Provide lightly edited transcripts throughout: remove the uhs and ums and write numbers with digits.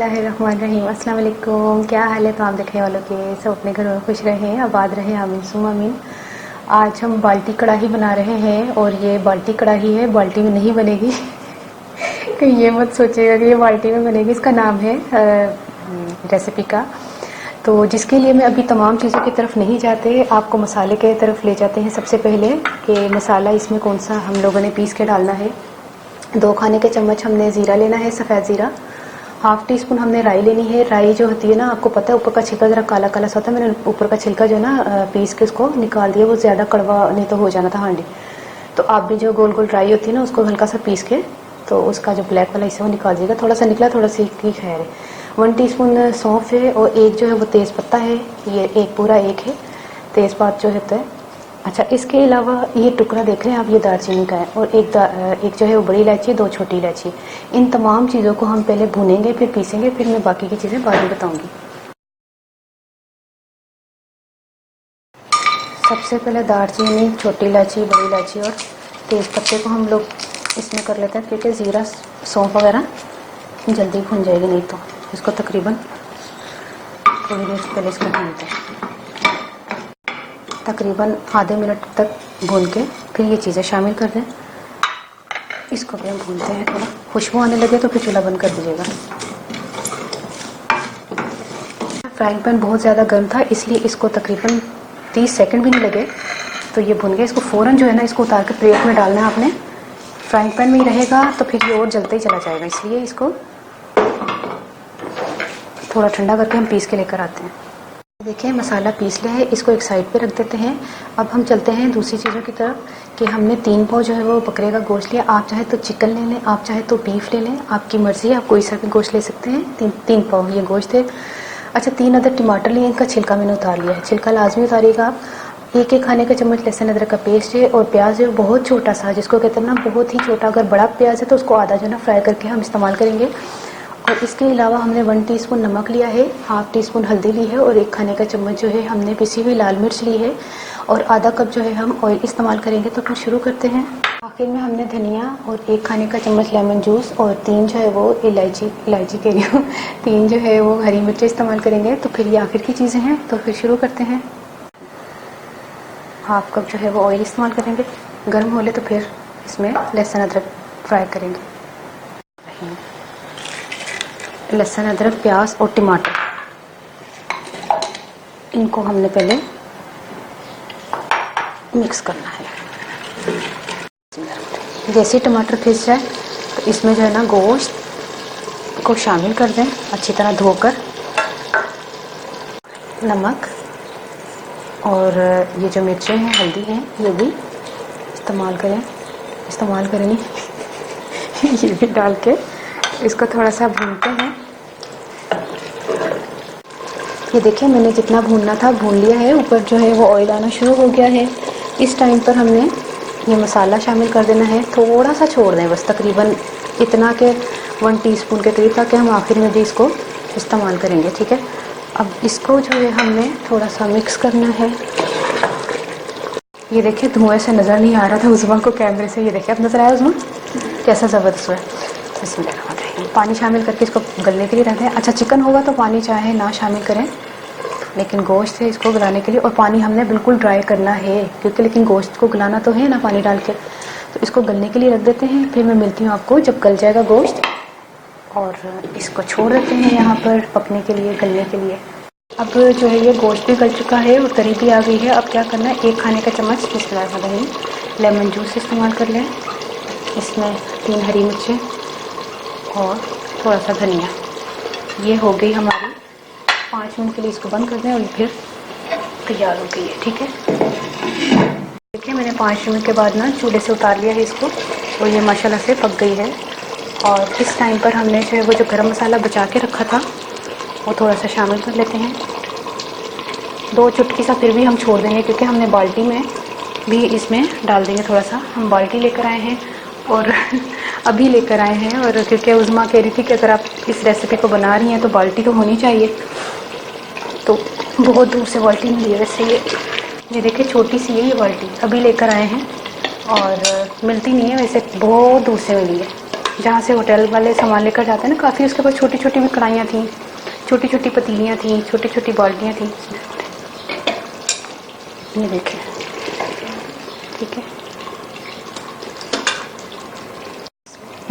बिस्मिल्लाहिर्रहमानिर्रहीम। अस्सलाम वालेकुम। क्या हाल है? तो आप देखने वालों के सब अपने घरों में खुश रहें, आबाद रहें, आमीन सुम्मा आमीन। आज हम बाल्टी कढ़ाई बना रहे हैं और ये बाल्टी कढ़ाई है, बाल्टी में नहीं बनेगी कहीं ये मत सोचिएगा कि ये बाल्टी में बनेगी। इसका नाम है रेसिपी का। तो जिसके लिए मैं अभी तमाम चीज़ों की तरफ नहीं जाते, आपको मसाले के तरफ ले जाते हैं। सबसे पहले कि मसाला इसमें कौन सा हम लोगों ने पीस के डालना है। 2 खाने के चम्मच हमने ज़ीरा लेना है, सफ़ेद ज़ीरा। हाफ टी स्पून हमने राई लेनी है। राई जो होती है ना, आपको पता है ऊपर का छिलका ज़रा काला काला सा होता है। मैंने ऊपर का छिलका जो है ना पीस के उसको निकाल दिया, वो ज़्यादा कड़वा नहीं तो हो जाना था हांडी। तो आप भी जो गोल गोल राई होती है ना, उसको हल्का सा पीस के तो उसका जो ब्लैक वाला हिस्सा वो निकाल दीजिएगा। थोड़ा सा निकला, थोड़ा सी की खैर है। 1 टीस्पून सौंफ है और एक जो है वो तेज़ पत्ता है। ये एक पूरा एक है तेज़पात जो होता है। अच्छा, इसके अलावा ये टुकड़ा देख रहे हैं आप, ये दालचीनी का है। और एक जो है वो बड़ी इलायची, 2 छोटी इलायची। इन तमाम चीज़ों को हम पहले भूनेंगे, फिर पीसेंगे, फिर मैं बाकी की चीज़ें बाद में बताऊंगी। सबसे पहले दालचीनी, छोटी इलायची, बड़ी इलायची और तेज़ पत्ते को हम लोग इसमें कर लेते हैं, क्योंकि ज़ीरा सौंफ वगैरह जल्दी भून जाएगी, नहीं तो इसको तकरीबन थोड़ी देर पहले इसको भूनते हैं, तकरीबन आधे मिनट तक भून के फिर ये चीज़ें शामिल कर दें। इसको भी हम भूनते हैं। थोड़ा खुशबू आने लगे तो फिर चूल्हा बंद कर दीजिएगा। फ्राइंग पैन बहुत ज़्यादा गर्म था, इसलिए इसको तकरीबन 30 सेकंड भी नहीं लगे तो ये भुन गया। इसको फ़ौरन जो है ना, इसको उतार के प्लेट में डालना है आपने। फ्राइंग पैन में ही रहेगा तो फिर ये और जलता ही चला जाएगा, इसलिए इसको थोड़ा ठंडा करके हम पीस के लेकर आते हैं। देखिए मसाला पीस लिया है, इसको एक साइड पे रख देते हैं। अब हम चलते हैं दूसरी चीज़ों की तरफ कि हमने 3 पाव जो है वो बकरे का गोश्त लिया। आप चाहे तो चिकन ले लें, आप चाहे तो बीफ ले लें, आपकी मर्ज़ी है, आप कोई सा भी गोश्त ले सकते हैं। 3 पाव ये गोश्त है। अच्छा, 3 अदर टमाटर लिए, इनका छिलका मैंने उतार लिया है। छिलका लाजमी उतारिएगा आप। 1 खाने का चम्मच लहसुन अदरक का पेस्ट है और प्याज है बहुत छोटा सा, जिसको कहते हैं ना बहुत ही छोटा। अगर बड़ा प्याज है तो उसको आधा जो है ना फ्राई करके हम इस्तेमाल करेंगे। और इसके अलावा हमने 1 टीस्पून नमक लिया है, हाफ टी स्पून हल्दी ली है और 1 खाने का चम्मच जो है हमने पिसी हुई लाल मिर्च ली है और आधा कप जो है हम ऑयल इस्तेमाल करेंगे। तो फिर शुरू करते हैं। आखिर में हमने धनिया और 1 खाने का चम्मच लेमन जूस और 3 जो है वो इलायची के लिए 3 जो है वो हरी मिर्च इस्तेमाल करेंगे। तो फिर ये आखिर की चीज़ें हैं, तो फिर शुरू करते हैं। हाफ कप जो है वो ऑयल इस्तेमाल करेंगे। गर्म हो ले तो फिर इसमें लहसुन अदरक फ्राई करेंगे। लहसुन अदरक प्याज और टमाटर, इनको हमने पहले मिक्स करना है। जैसे टमाटर पिस जाए तो इसमें जो है ना गोश्त को शामिल कर दें, अच्छी तरह धोकर। नमक और ये जो मिर्चें हैं, हल्दी हैं, ये भी इस्तेमाल करें ये भी डाल के इसको थोड़ा सा भूनते हैं। ये देखिए मैंने जितना भूनना था भून लिया है। ऊपर जो है वो ऑयल आना शुरू हो गया है। इस टाइम पर हमने ये मसाला शामिल कर देना है। थोड़ा सा छोड़ दें बस, तकरीबन इतना के 1 टीस्पून के करीब, ताकि हम आखिर में भी इसको इस्तेमाल करेंगे। ठीक है, अब इसको जो है हमने थोड़ा सा मिक्स करना है। ये देखिए धुएं से नज़र नहीं आ रहा था उज़मा को कैमरे से, ये देखिए अब नज़र आया उज़मा कैसा ज़बरदस्त हुआ है। पानी शामिल करके इसको गलने के लिए रखते हैं। अच्छा, चिकन होगा तो पानी चाहे ना शामिल करें, लेकिन गोश्त है इसको गलाने के लिए, और पानी हमने बिल्कुल ड्राई करना है, क्योंकि लेकिन गोश्त को गलाना तो है ना पानी डाल के। तो इसको गलने के लिए रख देते हैं। फिर मैं मिलती हूँ आपको जब गल जाएगा गोश्त, और इसको छोड़ देते हैं यहाँ पर पकने के लिए, गलने के लिए। अब जो है ये गोश्त भी गल चुका है और तरी भी आ गई है। अब क्या करना है, 1 खाने का चम्मच बिस्मिल्लाह लेमन जूस इस्तेमाल कर लें। इसमें 3 हरी मिर्चें और थोड़ा सा धनिया। ये हो गई हमारी। 5 मिनट के लिए इसको बंद कर दें और फिर तैयार हो गई है। ठीक है, देखिए मैंने 5 मिनट के बाद ना चूल्हे से उतार लिया है इसको, और ये माशाल्लाह से पक गई है। और इस टाइम पर हमने जो है वो जो गरम मसाला बचा के रखा था वो थोड़ा सा शामिल कर लेते हैं। 2 चुटकी सा फिर भी हम छोड़ देंगे, क्योंकि हमने बाल्टी में भी इसमें डाल देंगे थोड़ा सा। हम बाल्टी लेकर आए हैं और अभी लेकर आए हैं, और क्योंकि उज़मा कह रही थी कि अगर आप इस रेसिपी को बना रही हैं तो बाल्टी तो होनी चाहिए, तो बहुत दूर से बाल्टी मिली है। वैसे ये देखिए छोटी सी है ये बाल्टी, अभी लेकर आए हैं और मिलती नहीं है, वैसे बहुत दूर से मिली है। जहाँ से होटल वाले सामान लेकर जाते हैं ना, काफ़ी उसके पास छोटी छोटी भी कढ़ाइयाँ थी, छोटी छोटी पतीलियाँ थी, छोटी छोटी बाल्टियाँ थी। ये देखें, ठीक है।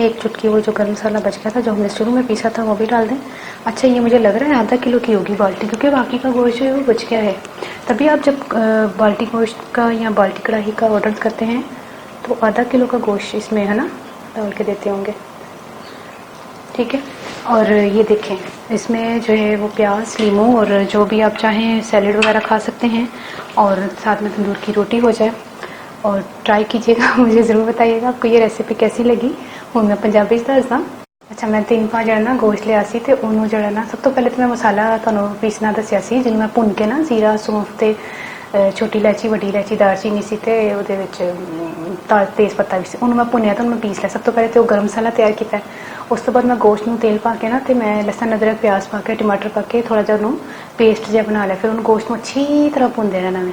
एक चुटकी वो जो गरम मसाला बच गया था जो हमने शुरू में पीसा था वो भी डाल दें। अच्छा, ये मुझे लग रहा है आधा किलो की होगी बाल्टी, क्योंकि बाकी का गोश्त जो है वो बच गया है। तभी आप जब बाल्टी गोश्त का या बाल्टी कढ़ाई का ऑर्डर करते हैं तो आधा किलो का गोश्त इसमें है ना डाल के देते होंगे, ठीक है। और ये देखें, इसमें जो है वो प्याज, लीमू और जो भी आप चाहें सैलेड वगैरह खा सकते हैं, और साथ में तंदूर की रोटी हो जाए। और ट्राई कीजिएगा, मुझे ज़रूर बताइएगा आपको ये रेसिपी कैसी लगी। हूँ मैं पंजाबी दसदा। अच्छा, मैं 3 5 जड़ा ना गोश्त लिया सी ते उन्होंने जड़ा ना सब तो पहले तो मैं मसाला तुहानू पीसना दसिया सी, जिन्होंने मैं भुन के ना जीरा, सौंफ ते छोटी इलायची, वड्डी इलायची, दालचीनी सी ते उहदे विच तेज पत्ता भी सी, उन्होंने मैं भुनिया तो मैं पीस लिया। सब तो पहले तो गर्म मसाला तैयार किया, उस तो बाद मैं गोश्त में तेल पा के ना ते मैं लसन, अदरक, प्याज पा के, टमाटर पा के थोड़ा जिहा उन्होंने पेस्ट जिहा बना लिया। फिर उन्होंने गोश्त में अच्छी तरह भुन देना मैं,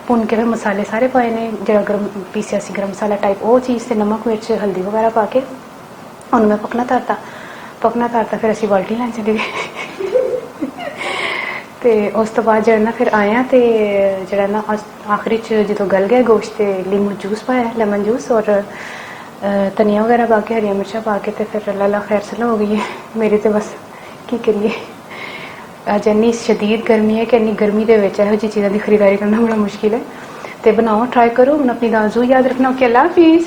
भुन के फिर मसाले सारे पाए ने, जो गर्म पीसिया सी गर्म मसाला टाइप वो चीज़ से नमक, मिर्च, हल्दी वगैरह पा के उन्होंने मैं पकना तारता फिर असी बाल्टी लैन चली गए। तो उस तो बाद जो ना फिर आया तो जरा ना आखिरी जो गल गया गोश्त ते लीमू जूस पाया, लेमन जूस, और धनिया वगैरह पा के, हरिया मिर्चा पा के, तो फिर अल्लाह खैर सला हो गई है मेरी। तो बस की करिए, अज इन्नी शदीद गर्मी है कि इन्नी गर्मी के ਇਹੋ ਜਿਹੀ चीज़ों की खरीदारी करना बड़ा मुश्किल है। तो बनाओ, ट्राई करो। अपनी दाजू याद रखना। ओके, अल्लाह हाफिज़।